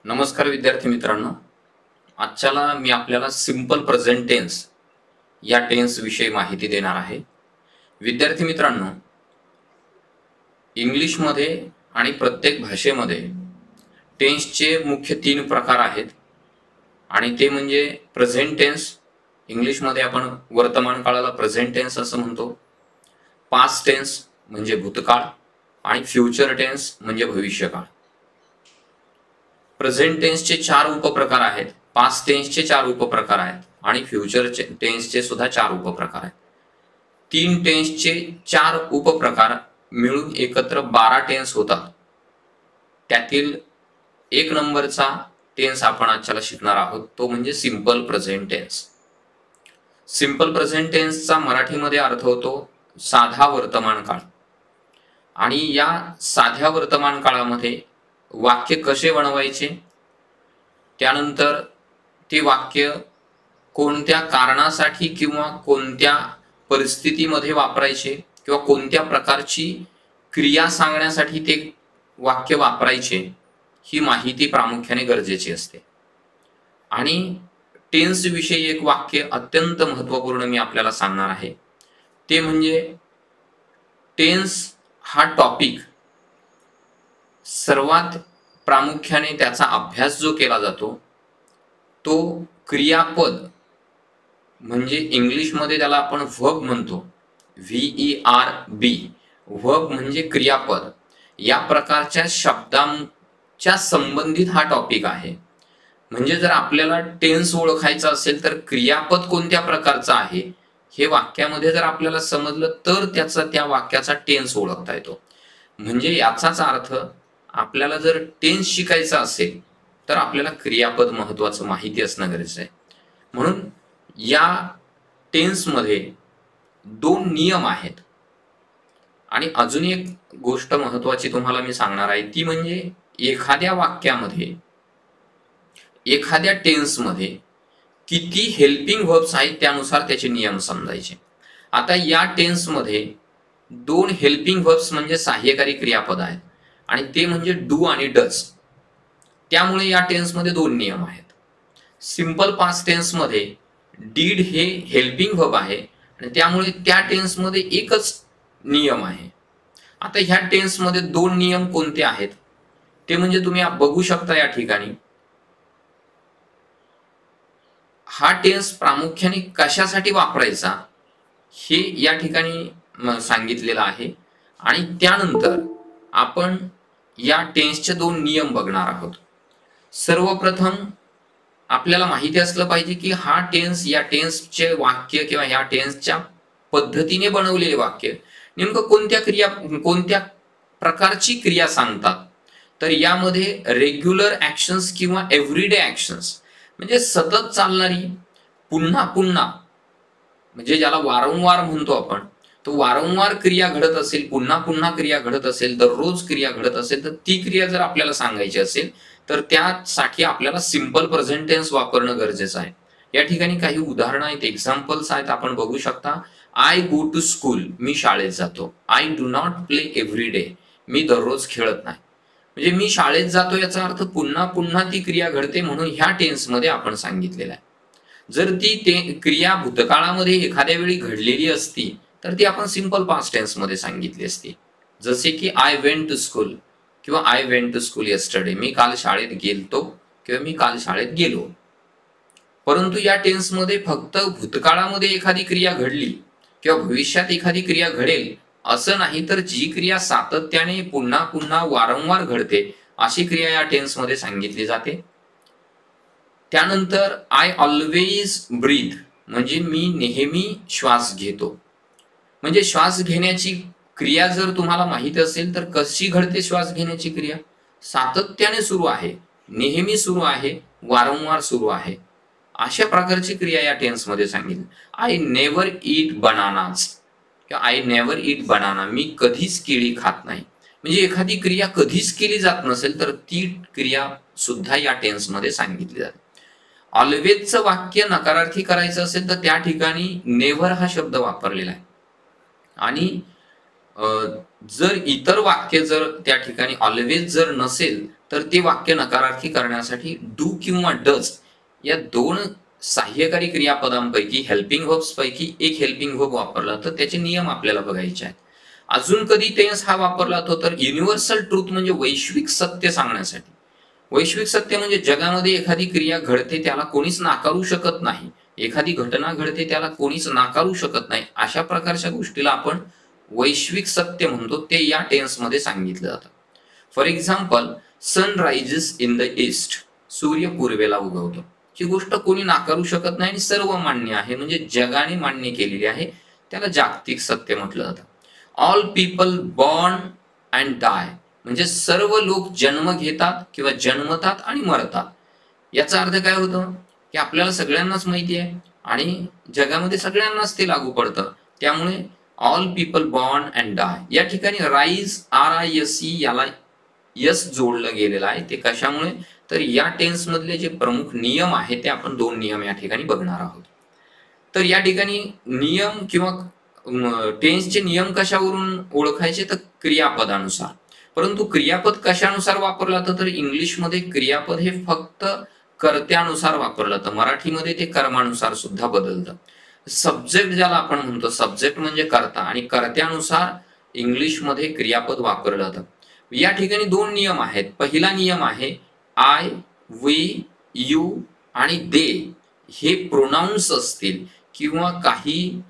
नमस्कार विद्यार्थी मित्रांनो. आजच्याला मी आपल्याला सिंपल प्रेझेंट टेन्स या टेन्स विषयी माहिती देणार आहे. विद्यार्थी मित्रांनो, इंग्लिशमध्ये आणि प्रत्येक भाषेमध्ये टेन्सचे मुख्य 3 प्रकार आहेत आणि ते म्हणजे प्रेझेंट टेन्स. इंग्लिशमध्ये आपण वर्तमान काळाला प्रेझेंट टेन्स असं म्हणतो. पास्ट टेन्स म्हणजे भूतकाळ आणि फ्युचर टेन्स म्हणजे भविष्यकाळ. प्रेझेंट टेन्सचे 4 उपप्रकार आहेत, पास्ट टेन्सचे 4 उपप्रकार आहेत आणि फ्युचर टेन्सचे सुद्धा 4 उपप्रकार आहेत. 3 टेन्सचे 4 उपप्रकार मिळून एकत्र 12 टेन्स होतात. त्यातील 1 नंबरचा टेन्स आपण आजच्याला शिकणार आहोत, तो म्हणजे simple present tense. Simple present टेन्सचा मराठीमध्ये अर्थ होतो साधा वर्तमान काळ. आणि या साध्या वर्तमान काळामध्ये वाक्य कसे बनवायचे, त्यानंतर ते वाक्य कोणत्या कारणासाठी किंवा कोणत्या परिस्थितीमध्ये वापरायचे किंवा कोणत्या प्रकारची क्रिया सांगण्यासाठी ते वाक्य वापरायचे, ही माहिती प्रामुख्याने गरजेची असते. आणि टेन्स विषयी एक वाक्य अत्यंत महत्त्वपूर्ण मी आपल्याला सांगणार आहे, ते म्हणजे टेन्स हा टॉपिक सर्वात प्रामुख्याने त्याचा अभ्यास जो केला जातो तो क्रियापद, म्हणजे इंग्लिशमध्ये त्याला आपण व्हर्ब म्हणतो, VERB. व्हर्ब म्हणजे क्रियापद. या प्रकारच्या शब्दांच्या संबंधित हा टॉपिक आहे. म्हणजे जर आपल्याला टेन्स ओळखायचा असेल तर क्रियापद कोणत्या प्रकारचं आहे हे वाक्यामध्ये जर आपल्याला समजलं तर त्या वाक्याचा टेन्स ओळखता येतो. म्हणजे याचाच अर्थ आपल्याला जर टेन्स शिकायचा असेल तर आपल्याला क्रियापद महत्त्वाचं माहिती असणं गरजेचं आहे. म्हणून या टेन्समध्ये 2 नियम आहेत. आणि अजून एक गोष्ट महत्त्वाची तुम्हाला मी सांगणार आहे, ती म्हणजे एखाद्या वाक्यामध्ये, एखाद्या टेन्समध्ये किती हेल्पिंग व्हर्ब्स आहेत त्यानुसार त्याचे नियम समजायचे. आता या टेन्समध्ये 2 हेल्पिंग व्हर्ब्स म्हणजे सहाय्यकारी क्रियापद आहेत आणि ते म्हणजे डू आणि डज. त्यामुळे या टेन्समध्ये 2 नियम आहेत. सिंपल पास्ट टेन्समध्ये डीड हे हेल्पिंग व्हर्ब आहे आणि त्यामुळे त्या टेन्समध्ये एकच नियम आहे. आता ह्या टेन्समध्ये 2 नियम कोणते आहेत ते म्हणजे तुम्ही बघू शकता या ठिकाणी. हा टेन्स प्रामुख्याने कशासाठी वापरायचा हे या ठिकाणी सांगितलेलं आहे. आणि त्यानंतर आपण या टेन्सचे 2 नियम बघणार आहोत. सर्वप्रथम आपल्याला माहिती असलं पाहिजे की हा टेन्स, या टेन्सचे वाक्य किंवा या टेन्सच्या पद्धतीने बनवलेले वाक्य नेमकं कोणत्या प्रकारची क्रिया सांगतात. तर यामध्ये रेग्युलर ऍक्शन्स किंवा एव्हरीडे ऍक्शन्स, म्हणजे सतत चालणारी, पुन्हा पुन्हा, म्हणजे ज्याला वारंवार म्हणतो आपण, तो वारंवार क्रिया घडत असेल, पुन्हा पुन्हा क्रिया घडत असेल, दररोज क्रिया घडत असेल, तर ती क्रिया जर आपल्याला सांगायची असेल तर त्यासाठी आपल्याला सिंपल प्रेझेंट टेन्स वापरणं गरजेचं आहे. या ठिकाणी काही उदाहरणं आहेत, एक्झाम्पल्स आहेत, आपण बघू शकता. आय गो टू स्कूल, मी शाळेत जातो. I do not play every day, मी दररोज खेळत नाही. म्हणजे मी शाळेत जातो याचा अर्थ पुन्हा पुन्हा ती क्रिया घडते, म्हणून ह्या टेन्समध्ये आपण सांगितलेलं आहे. जर ती क्रिया भूतकाळामध्ये एखाद्या वेळी घडलेली असती तर ती आपण सिंपल पास्ट टेन्समध्ये सांगितली असती. जसे की आय वेंट टू स्कूल किंवा I went to school yesterday, मी काल शाळेत गेलतो किंवा मी काल शाळेत गेलो. परंतु या टेन्समध्ये फक्त भूतकाळामध्ये एखादी क्रिया घडली किंवा भविष्यात एखादी क्रिया घडेल असं नाही, तर जी क्रिया सातत्याने पुन्हा पुन्हा वारंवार घडते अशी क्रिया या टेन्समध्ये सांगितली जाते. त्यानंतर आय ऑलवेज ब्रीथ, म्हणजे मी नेहमी श्वास घेतो. म्हणजे श्वास घेण्याची क्रिया जर तुम्हाला माहिती असेल तर कशी घडते श्वास घेण्याची क्रिया, सातत्याने सुरू आहे, नेहमी सुरू आहे, वारंवार सुरू आहे. अशा प्रकारची क्रिया या टेन्समध्ये सांगितली. आय नेव्हर ईट बनानाज किंवा आय नेव्हर ईट बनाना, मी कधीच केळी खात नाही. म्हणजे एखादी क्रिया कधीच केली जात नसेल तर ती क्रिया सुद्धा या टेन्समध्ये सांगितली जाते. ऑलवेजचं वाक्य नकारार्थी करायचं असेल तर त्या ठिकाणी नेव्हर हा शब्द वापरलेला आहे. आणि जर इतर वाक्य जर त्या ठिकाणी ऑलवेज जर नसेल तर ते वाक्य नकारार्थी करण्यासाठी डू किंवा डज या दोन सहाय्यकारी क्रियापदांपैकी हेल्पिंग व्हर्ब्स पैकी एक हेल्पिंग व्हर्ब वापरला तर त्याचे नियम आपल्याला बघायचे आहेत. अजून कधी टेन्स हा वापरला जातो तर युनिव्हर्सल ट्रूथ म्हणजे वैश्विक सत्य सांगण्यासाठी. वैश्विक सत्य म्हणजे जगामध्ये एखादी क्रिया घडते त्याला कोणीच नाकारू शकत नाही, एखादी घटना घडते त्याला कोणीच नाकारू शकत नाही, अशा प्रकारच्या गोष्टीला आपण वैश्विक सत्य म्हणतो. ते या टेन्समध्ये सांगितलं जातं. For example, sun rises in the east, सूर्य पूर्वेला उगवतो. ही गोष्ट कोणी नाकारू शकत नाही आणि सर्व मान्य आहे, म्हणजे जगाने मान्य केलेली आहे. त्याला जागतिक सत्य म्हटलं जातं. All people born and dye म्हणजे सर्व लोक जन्म घेतात किंवा जन्मतात आणि मरतात. याचा अर्थ काय होतं की आपल्याला सगळ्यांनाच माहिती आहे आणि जगामध्ये सगळ्यांनाच ते लागू पडतं. त्यामुळे all people born and dye या ठिकाणी राईज RISE याला यस जोडलं गेलेलं आहे. ते कशामुळे तर या टेन्स मधले जे प्रमुख नियम आहेत ते आपण दोन नियम या ठिकाणी बघणार आहोत. तर या ठिकाणी नियम किंवा टेन्सचे नियम कशावरून ओळखायचे तर क्रियापदानुसार. परंतु क्रियापद कशानुसार वापरलं जातं तर इंग्लिशमध्ये क्रियापद हे फक्त कर्त्यानुसार वापरलं जातं, मराठीमध्ये ते कर्मानुसार सुद्धा बदलतं. सब्जेक्ट ज्याला आपण म्हणतो, सब्जेक्ट म्हणजे कर्ता आणि कर्त्यानुसार इंग्लिशमध्ये क्रियापद वापरलं जातं. या ठिकाणी दोन नियम आहेत. पहिला नियम आहे आय, वी, यू आणि दे हे प्रोनाउन्स असतील किंवा काही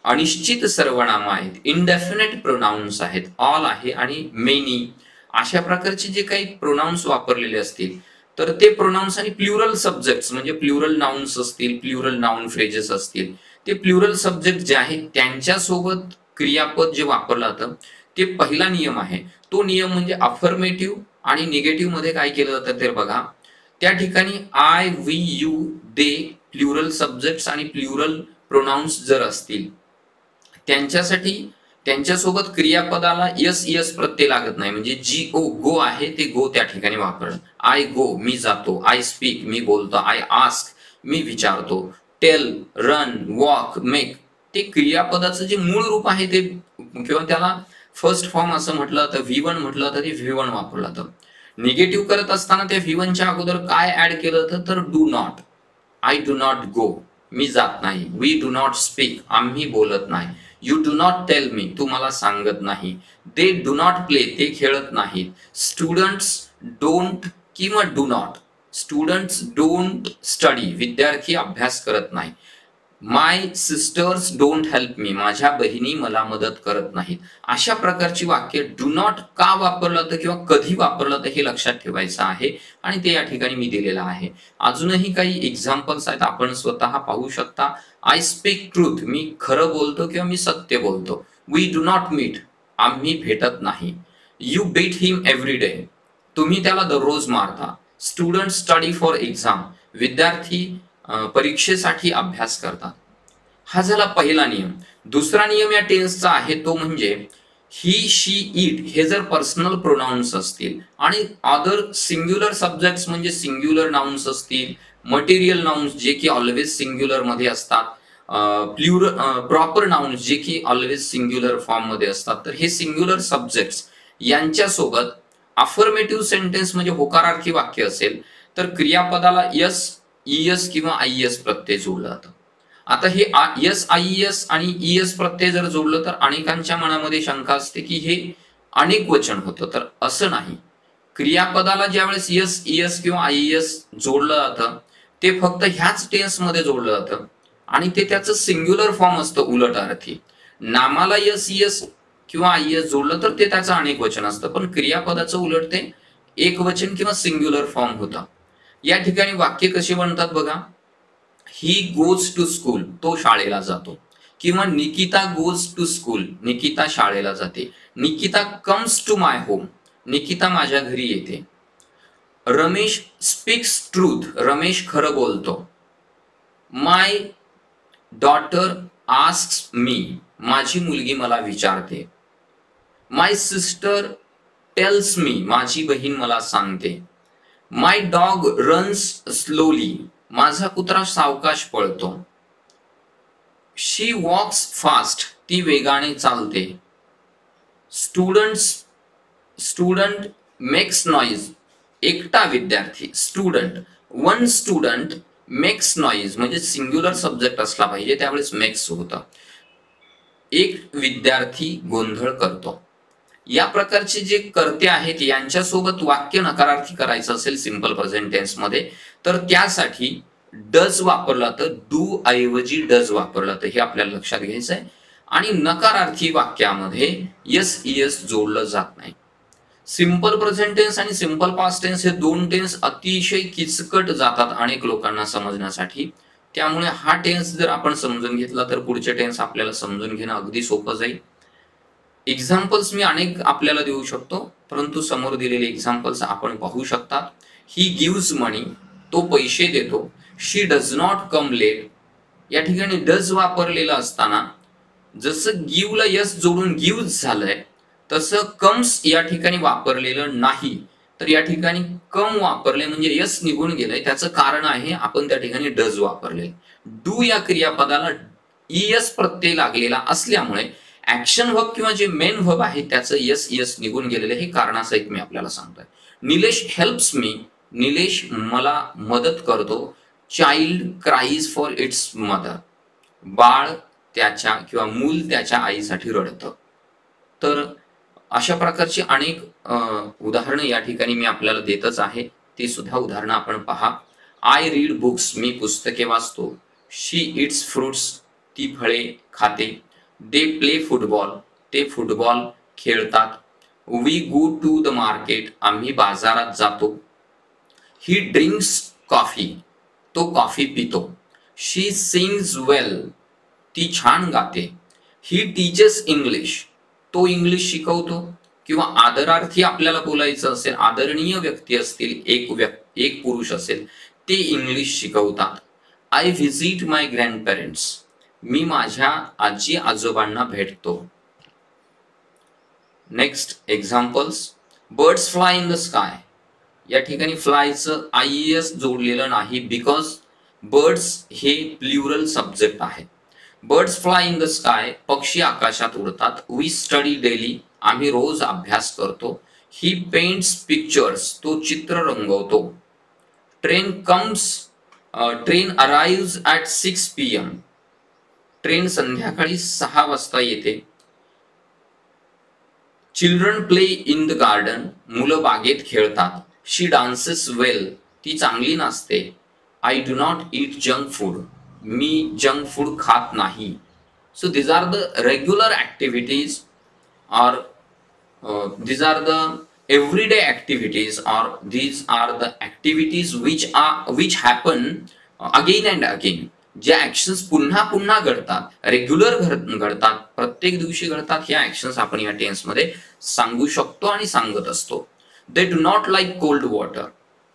अनिश्चित सर्वनाम आहेत, इनडेफिनेट प्रोनाउन्स आहेत, ऑल आहे आणि मेनी अशा प्रकारचे जे काही प्रोनाउन्स वापरलेले असतील तर ते प्रोनाउन्स आणि प्लुरल सब्जेक्ट्स म्हणजे प्लुरल नाउन्स असतील, प्लुरल नाउन फ्रेजेस असतील, ते प्लुरल सब्जेक्ट जे आहेत त्यांच्यासोबत क्रियापद जे वापरलं जातं ते पहिला नियम आहे. तो नियम म्हणजे अफर्मेटिव्ह आणि निगेटिव्ह मध्ये काय केलं जातं ते बघा. त्या ठिकाणी I, we, you, they plural subjects आणि प्लुरल प्रोनाउन्स जर असतील त्यांच्यासाठी त्यांच्यासोबत क्रियापदाला यस प्रत्यय लागत नाही, म्हणजे गो आहे ते गो त्या ठिकाणी वापरलं. आय गो मी जातो, आय स्पीक मी बोलतो, आय आस्क मी विचारतो, टेल, रन, वॉक, मेक ते क्रियापदाचं जे मूळ रूप आहे ते किंवा त्याला फर्स्ट फॉर्म असं म्हटलं तर V1 म्हटलं तर ते V1 वापरलं जातं. निगेटिव्ह करत असताना त्या V1च्या अगोदर काय ऍड केलं जातं तर do not. I do not go मी जात नाही, वी डू नॉट स्पीक आम्ही बोलत नाही, you do not tell me तू मला सांगत नाही, दे डू नॉट प्ले ते खेळत नाहीत, स्टुडंट्स डोंट किंवा do not students don't study विद्यार्थी अभ्यास करत नाही, my sister's don't help me माझ्या बहिणी मला मदत करत नाहीत. अशा प्रकारची वाक्य डू नॉट का वापरलं जातं किंवा कधी वापरलं जातं हे लक्षात ठेवायचं आहे आणि ते या ठिकाणी मी दिलेलं आहे. अजूनही काही एक्झाम्पल्स आहेत, आपण स्वतः पाहू शकता. आय स्पीक ट्रूथ मी खरं बोलतो किंवा मी सत्य बोलतो. वी डू नॉट मीट आम्ही भेटत नाही. You beat him every day तुम्ही त्याला दररोज मारता. स्टुडंट स्टडी फॉर एक्झाम विद्यार्थी परीक्षेसाठी अभ्यास करतात. हा झाला पहिला नियम. दुसरा नियम या टेन्सचा आहे तो म्हणजे ही, शी, इट हे जर पर्सनल प्रोनाउन्स असतील आणि अदर सिंग्युलर सब्जेक्ट्स म्हणजे सिंग्युलर नाउन्स असतील, मटेरियल नाउन्स जे की ऑलवेज सिंग्युलर मध्ये असतात, प्रॉपर नाउन्स जे की ऑलवेज सिंग्युलर फॉर्म मध्ये असतात, तर हे सिंग्युलर सब्जेक्ट्स यांच्यासोबत अफर्मेटिव्ह सेंटेन्स म्हणजे होकारार्थी वाक्य असेल तर क्रियापदाला यस, ईएस किंवा आयएस प्रत्यय जोडलं जातं. आता हे यस, आयएस आणि ईएस प्रत्यय जर जोडलं तर अनेकांच्या मनामध्ये शंका असते की हे अनेक वचन होतं, तर असं नाही. क्रियापदाला ज्यावेळेस यस, ईएस किंवा आयएस जोडलं जातं ते फक्त ह्याच टेन्स मध्ये जोडलं जातं आणि ते त्याचं सिंग्युलर फॉर्म असतं उलट अर्थी. नामाला यस, ईएस किंवा आयएस जोडलं तर ते त्याचं अनेक वचन असतं, पण क्रियापदाचं उलट ते एक वचन किंवा सिंग्युलर फॉर्म होतं. या ठिकाणी वाक्य कसे बनतात बघा. ही गोज टू स्कूल तो शाळेला जातो, किंवा Nikita goes to school Nikita शाळेला जाते. Nikita comes to my home Nikita माझ्या घरी येते. रमेश स्पीक्स ट्रूथ रमेश खरं बोलतो. माय डॉटर आस्क्स मी माझी मुलगी मला विचारते. माय सिस्टर टेल्स मी माझी बहीण मला सांगते. माय डॉग रन्स स्लोली माझा कुत्रा सावकाश पळतो. शी वॉक्स फास्ट ती वेगाने चालते. स्टुडंट मेक्स नॉईज, एकटा विद्यार्थी, student, one student makes noise म्हणजे सिंग्युलर सब्जेक्ट असला पाहिजे, त्यावेळेस मेक्स होतं. एक विद्यार्थी गोंधळ करतो. या प्रकारचे जे कर्ते आहेत यांच्यासोबत वाक्य नकारार्थी करायचं असेल सिंपल प्रेझेंट टेन्स मध्ये, तर त्यासाठी डज वापरला तर डू ऐवजी डज वापरला तर हे आपल्याला लक्षात घ्यायचं आहे. आणि नकारार्थी वाक्यामध्ये यस इयस जोडलं जात नाही. सिंपल प्रेझेंट टेन्स आणि सिंपल पास्ट टेन्स हे दोन टेन्स अतिशय किचकट जातात अनेक लोकांना समजण्यासाठी. त्यामुळे हा टेन्स जर आपण समजून घेतला तर पुढचे टेन्स आपल्याला समजून घेणं अगदी सोपं जाईल. एक्झाम्पल्स मी अनेक आपल्याला देऊ शकतो, परंतु समोर दिलेले एक्झाम्पल्स आपण पाहू शकता. ही गिव्स मनी, तो पैसे देतो. शी डज नॉट कम लेट, या ठिकाणी डज वापरलेलं असताना जसं गिव्हला यस जोडून गिव्स झालंय, तसं कम्स या ठिकाणी वापरलेलं नाही. तर या ठिकाणी कम वापरले म्हणजे यस निघून गेलंय. त्याचं कारण आहे आपण त्या ठिकाणी डज वापरले. डू या क्रियापदाला इयस प्रत्यय लागलेला असल्यामुळे ऍक्शन व्हर्ब किंवा जे मेन व्हर्ब आहे त्याचं यस यस निघून गेलेलं हे कारणासहित मी आपल्याला सांगतोय. निलेश हेल्प्स मी, निलेश मला मदत करतो. Child cries for its mother, बाळ त्याच्या किंवा मूल त्याच्या आईसाठी रडतं. तर अशा प्रकारची अनेक उदाहरणं या ठिकाणी मी आपल्याला देतच आहे. ती सुद्धा उदाहरणं आपण पहा. आय रीड बुक्स, मी पुस्तके वाचतो. शी इट्स फ्रुट्स, ती फळे खाते. दे प्ले फुटबॉल, ते फुटबॉल खेळतात. We go to the market, आम्ही बाजारात जातो. ही ड्रिंक्स कॉफी, तो कॉफी पितो. शी सिंग्स वेल, ती छान गाते. ही टीचर्स इंग्लिश, तो इंग्लिश शिकवतो. किंवा आदरार्थी आपल्याला बोलायचं असेल, आदरणीय व्यक्ती असतील, एक पुरुष असेल, ते इंग्लिश शिकवतात. आय व्हिजिट माय ग्रँडपेरेंट्स, मी माझ्या आजी आजोबांना भेटतो. Next examples. Birds fly in the sky, या ठिकाणी फ्लायचं आयएस जोडलेलं नाही, बिकॉज बर्ड्स हे प्लुरल सब्जेक्ट आहे. Birds fly in the sky, पक्षी आकाशात उडतात. वी स्टडी डेली, आम्ही रोज अभ्यास करतो. ही पेंट्स पिक्चर्स, तो चित्र रंगवतो. Train comes, train arrives at 6 PM, train संध्याकाळी 6 वाजता येते. Children play in the garden, मुलं बागेत खेळतात. शी डान्सेस वेल, ती चांगली नाचते. I do not eat junk food, मी जंक फूड खात नाही. So these are the regular activities, or these are the everyday activities, or these are the activities which happen again and again. ज्या actions पुन्हा पुन्हा घडतात, regular घडतात, प्रत्येक दिवशी घडतात, ह्या ऍक्शन्स आपण या टेन्स मध्ये सांगू शकतो आणि सांगत असतो. दे do not like cold water,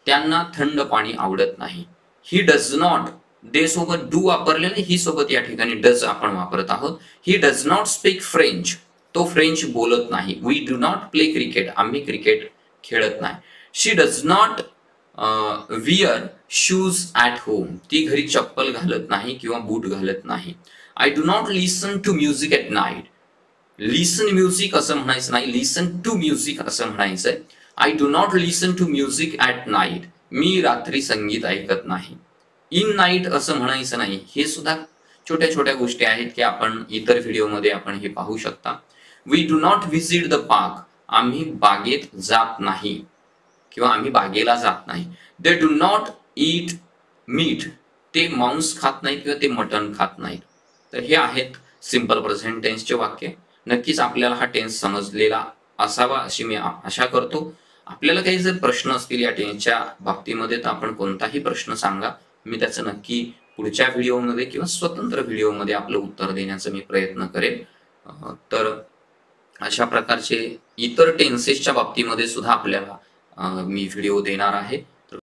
त्यांना थंड पाणी आवडत नाही. ही डज नॉट, दे सोबत डू वापरलेले, ही सोबत या ठिकाणी डज आपण वापरत आहोत. He does not speak French, तो फ्रेंच बोलत नाही. We do not play cricket, आम्ही क्रिकेट खेळत नाही. She does not wear shoes at home, ती घरी चप्पल घालत नाही किंवा बूट घालत नाही. I do not listen to music at night, listen music असं म्हणायचं नाही, लिसन टू म्युझिक असं म्हणायचंय. I do not listen to music at night, मी रात्री संगीत ऐकत नाही. इन नाईट असं म्हणायचं नाही. हे सुद्धा छोट्या छोट्या गोष्टी आहेत की आपण इतर व्हिडिओमध्ये आपण हे पाहू शकता. We do not visit the park, आम्ही बागेत जात नाही किंवा आम्ही बागेला जात नाही. They do not eat meat, ते मांस खात नाहीत किंवा ते मटण खात नाहीत. तर हे आहेत सिंपल प्रेझेंट टेन्सचे वाक्य. नक्कीच आपल्याला हा टेन्स समजलेला असावा अशी मी आशा करतो. आपल्याला काही जर प्रश्न असतील या टेन्सच्या बाबतीमध्ये तर आपण कोणताही प्रश्न सांगा, मी त्याचं नक्की पुढच्या व्हिडिओमध्ये किंवा स्वतंत्र व्हिडिओमध्ये आपलं उत्तर देण्याचा मी प्रयत्न करेन. तर अशा प्रकारचे इतर टेन्सेसच्या बाबतीमध्ये सुद्धा आपल्याला मी व्हिडिओ देणार आहे.